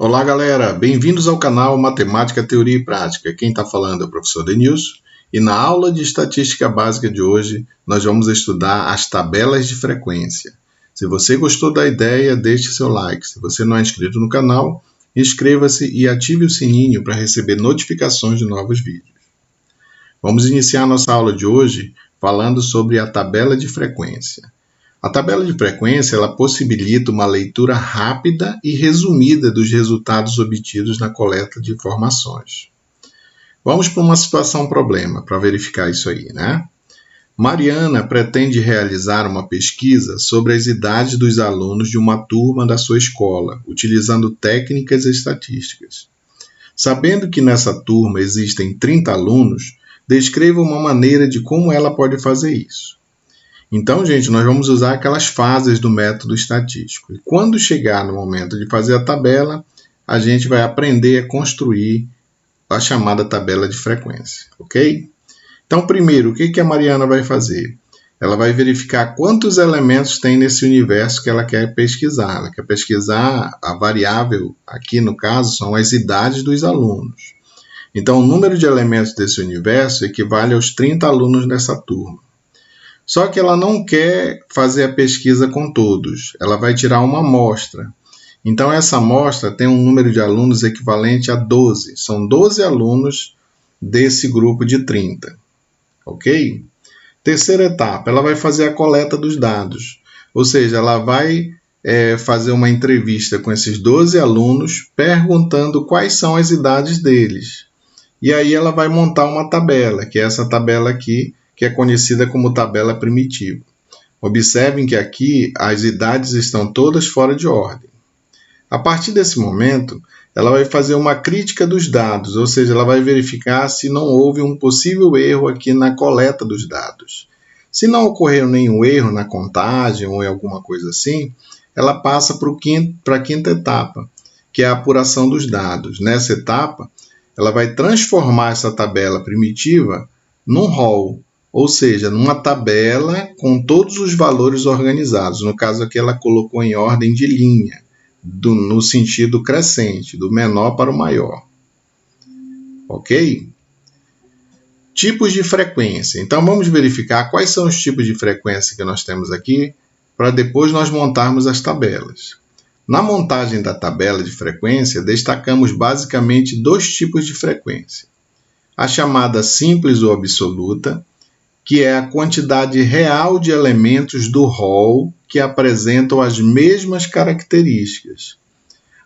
Olá, galera! Bem-vindos ao canal Matemática, Teoria e Prática. Quem está falando é o professor Denilson. E na aula de Estatística Básica de hoje, nós vamos estudar as tabelas de frequência. Se você gostou da ideia, deixe seu like. Se você não é inscrito no canal, inscreva-se e ative o sininho para receber notificações de novos vídeos. Vamos iniciar nossa aula de hoje falando sobre a tabela de frequência. A tabela de frequência ela possibilita uma leitura rápida e resumida dos resultados obtidos na coleta de informações. Vamos para uma situação-problema para verificar isso aí, né? Mariana pretende realizar uma pesquisa sobre as idades dos alunos de uma turma da sua escola, utilizando técnicas estatísticas. Sabendo que nessa turma existem 30 alunos, descreva uma maneira de como ela pode fazer isso. Então, gente, nós vamos usar aquelas fases do método estatístico. E quando chegar no momento de fazer a tabela, a gente vai aprender a construir a chamada tabela de frequência, ok? Então, primeiro, o que a Mariana vai fazer? Ela vai verificar quantos elementos tem nesse universo que ela quer pesquisar. Ela quer pesquisar a variável, aqui no caso, são as idades dos alunos. Então, o número de elementos desse universo equivale aos 30 alunos dessa turma. Só que ela não quer fazer a pesquisa com todos, ela vai tirar uma amostra. Então, essa amostra tem um número de alunos equivalente a 12. São 12 alunos desse grupo de 30. Ok? Terceira etapa, ela vai fazer a coleta dos dados. Ou seja, ela vai fazer uma entrevista com esses 12 alunos, perguntando quais são as idades deles. E aí ela vai montar uma tabela, que é essa tabela aqui, que é conhecida como tabela primitiva. Observem que aqui as idades estão todas fora de ordem. A partir desse momento, ela vai fazer uma crítica dos dados, ou seja, ela vai verificar se não houve um possível erro aqui na coleta dos dados. Se não ocorreu nenhum erro na contagem ou em alguma coisa assim, ela passa para a quinta etapa, que é a apuração dos dados. Nessa etapa, ela vai transformar essa tabela primitiva num rol, ou seja, numa tabela com todos os valores organizados. No caso aqui ela colocou em ordem de linha, no sentido crescente, do menor para o maior. Ok? Tipos de frequência. Então vamos verificar quais são os tipos de frequência que nós temos aqui, para depois nós montarmos as tabelas. Na montagem da tabela de frequência, destacamos basicamente dois tipos de frequência. A chamada simples ou absoluta, que é a quantidade real de elementos do rol que apresentam as mesmas características.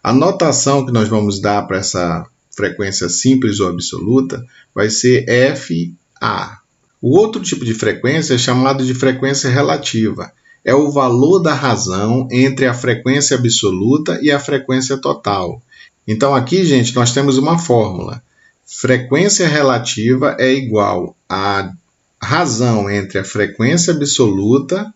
A notação que nós vamos dar para essa frequência simples ou absoluta vai ser FA. O outro tipo de frequência é chamado de frequência relativa. É o valor da razão entre a frequência absoluta e a frequência total. Então aqui, gente, nós temos uma fórmula. Frequência relativa é igual a razão entre a frequência absoluta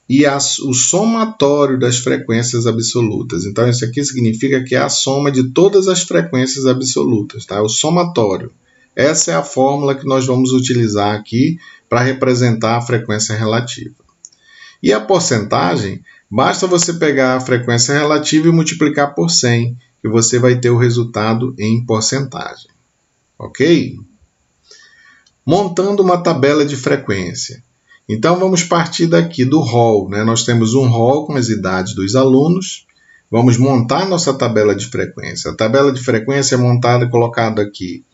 e o somatório das frequências absolutas. Então, isso aqui significa que é a soma de todas as frequências absolutas, tá? O somatório. Essa é a fórmula que nós vamos utilizar aqui para representar a frequência relativa. E a porcentagem, basta você pegar a frequência relativa e multiplicar por 100, que você vai ter o resultado em porcentagem. Ok? Montando uma tabela de frequência. Então, vamos partir daqui do rol, né? Nós temos um rol com as idades dos alunos. Vamos montar nossa tabela de frequência. A tabela de frequência é montada colocando aqui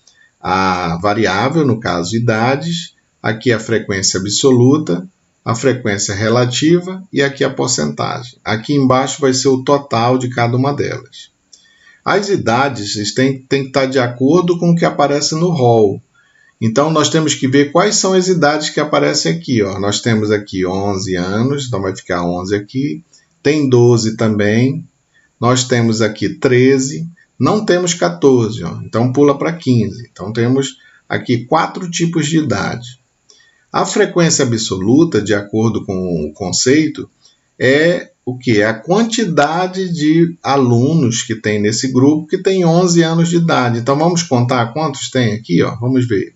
a variável, no caso, idades, aqui a frequência absoluta, a frequência relativa e aqui a porcentagem. Aqui embaixo vai ser o total de cada uma delas. As idades têm que estar de acordo com o que aparece no rol. Então, nós temos que ver quais são as idades que aparecem aqui. Ó. Nós temos aqui 11 anos, então vai ficar 11 aqui. Tem 12 também. Nós temos aqui 13. Não temos 14, ó. Então pula para 15. Então, temos aqui 4 tipos de idade. A frequência absoluta, de acordo com o conceito, é o que? É a quantidade de alunos que tem nesse grupo que tem 11 anos de idade. Então, vamos contar quantos tem aqui? Ó. Vamos ver.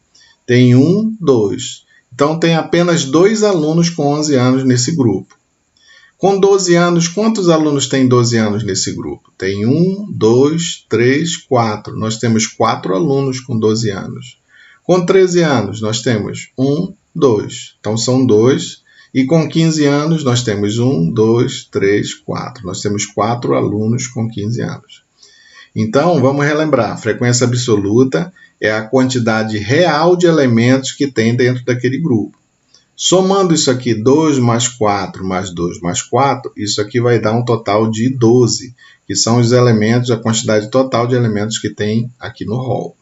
Tem 1, 2. Então, tem apenas 2 alunos com 11 anos nesse grupo. Com 12 anos, quantos alunos tem 12 anos nesse grupo? Tem 1, 2, 3, 4. Nós temos 4 alunos com 12 anos. Com 13 anos, nós temos 1, 2. Então, são 2. E com 15 anos, nós temos 1, 2, 3, 4. Nós temos 4 alunos com 15 anos. Então, vamos relembrar. A frequência absoluta é a quantidade real de elementos que tem dentro daquele grupo. Somando isso aqui, 2 mais 4 mais 2 mais 4, isso aqui vai dar um total de 12, que são os elementos, a quantidade total de elementos que tem aqui no rol.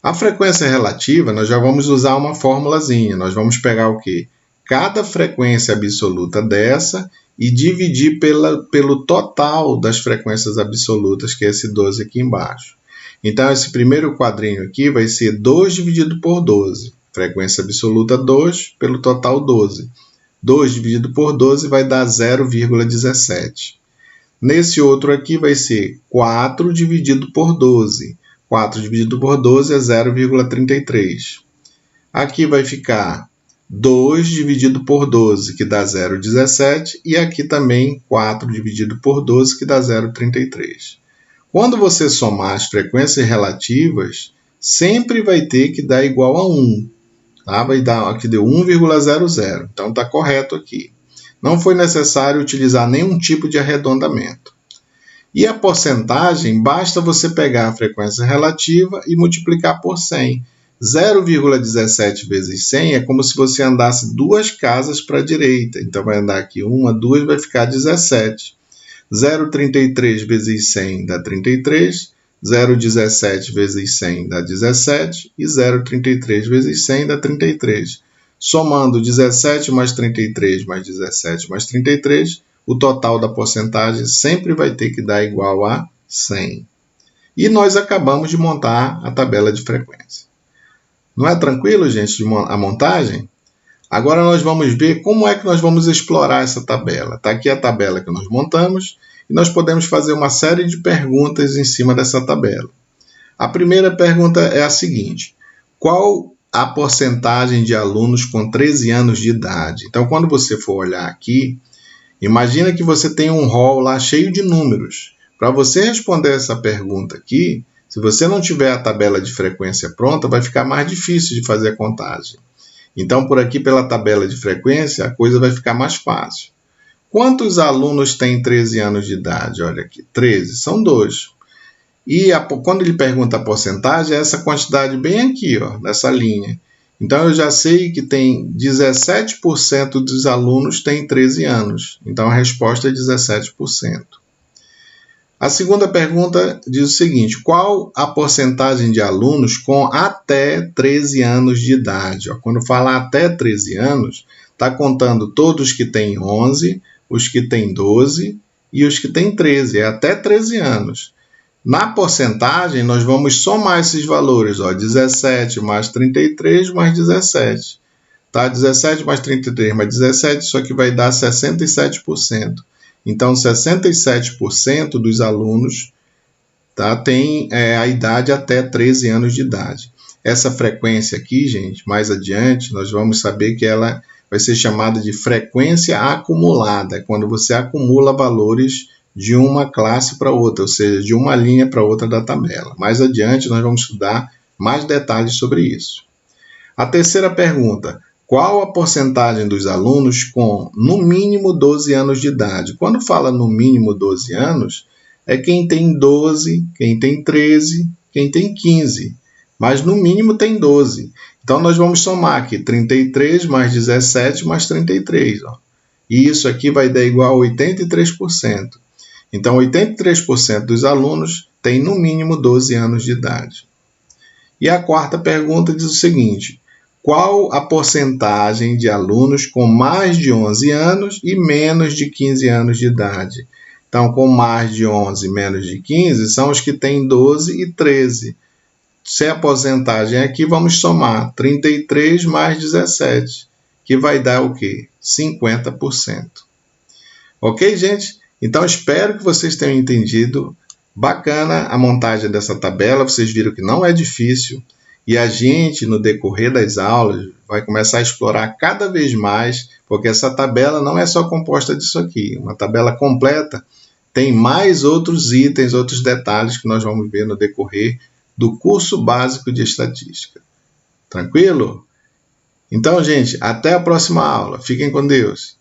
A frequência relativa, nós já vamos usar uma formulazinha. Nós vamos pegar o quê? Cada frequência absoluta dessa e dividir pelo total das frequências absolutas, que é esse 12 aqui embaixo. Então, esse primeiro quadrinho aqui vai ser 2 dividido por 12. Frequência absoluta 2 pelo total 12. 2 dividido por 12 vai dar 0,17. Nesse outro aqui vai ser 4 dividido por 12. 4 dividido por 12 é 0,33. Aqui vai ficar 2 dividido por 12, que dá 0,17. E aqui também 4 dividido por 12, que dá 0,33. Quando você somar as frequências relativas, sempre vai ter que dar igual a 1. Tá? Vai dar, aqui deu 1,00. Então, está correto aqui. Não foi necessário utilizar nenhum tipo de arredondamento. E a porcentagem, basta você pegar a frequência relativa e multiplicar por 100. 0,17 vezes 100 é como se você andasse 2 casas para a direita. Então, vai andar aqui 1, 2, vai ficar 17. 0,33 vezes 100 dá 33. 0,17 vezes 100 dá 17 e 0,33 vezes 100 dá 33. Somando 17 mais 33 mais 17 mais 33, o total da porcentagem sempre vai ter que dar igual a 100. E nós acabamos de montar a tabela de frequência. Não é tranquilo, gente, a montagem? Agora nós vamos ver como é que nós vamos explorar essa tabela. Está aqui a tabela que nós montamos. E nós podemos fazer uma série de perguntas em cima dessa tabela. A primeira pergunta é a seguinte: qual a porcentagem de alunos com 13 anos de idade? Então, quando você for olhar aqui, imagina que você tem um rol lá cheio de números. Para você responder essa pergunta aqui, se você não tiver a tabela de frequência pronta, vai ficar mais difícil de fazer a contagem. Então, por aqui, pela tabela de frequência, a coisa vai ficar mais fácil. Quantos alunos têm 13 anos de idade? Olha aqui, 13, são 2. E quando ele pergunta a porcentagem, é essa quantidade bem aqui, ó, nessa linha. Então, eu já sei que tem 17% dos alunos têm 13 anos. Então, a resposta é 17%. A segunda pergunta diz o seguinte: qual a porcentagem de alunos com até 13 anos de idade? Ó, quando fala até 13 anos, está contando todos que têm 11, os que têm 12 e os que têm 13, é até 13 anos. Na porcentagem, nós vamos somar esses valores, ó, 17 mais 33 mais 17. Tá? 17 mais 33 mais 17, isso aqui vai dar 67%. Então, 67% dos alunos, tá, tem a idade até 13 anos de idade. Essa frequência aqui, gente, mais adiante, nós vamos saber que ela vai ser chamada de frequência acumulada, quando você acumula valores de uma classe para outra, ou seja, de uma linha para outra da tabela. Mais adiante, nós vamos estudar mais detalhes sobre isso. A terceira pergunta: qual a porcentagem dos alunos com, no mínimo, 12 anos de idade? Quando fala no mínimo 12 anos, é quem tem 12, quem tem 13, quem tem 15. Mas no mínimo tem 12. Então, nós vamos somar aqui 33 mais 17 mais 33. Ó. E isso aqui vai dar igual a 83%. Então, 83% dos alunos têm no mínimo 12 anos de idade. E a quarta pergunta diz o seguinte: qual a porcentagem de alunos com mais de 11 anos e menos de 15 anos de idade? Então, com mais de 11 e menos de 15 são os que têm 12 e 13. Se a porcentagem aqui, vamos somar 33 mais 17, que vai dar o quê? 50%. Ok, gente? Então, espero que vocês tenham entendido. Bacana a montagem dessa tabela. Vocês viram que não é difícil. E a gente, no decorrer das aulas, vai começar a explorar cada vez mais, porque essa tabela não é só composta disso aqui. Uma tabela completa tem mais outros itens, outros detalhes que nós vamos ver no decorrer do curso básico de estatística. Tranquilo? Então, gente, até a próxima aula. Fiquem com Deus.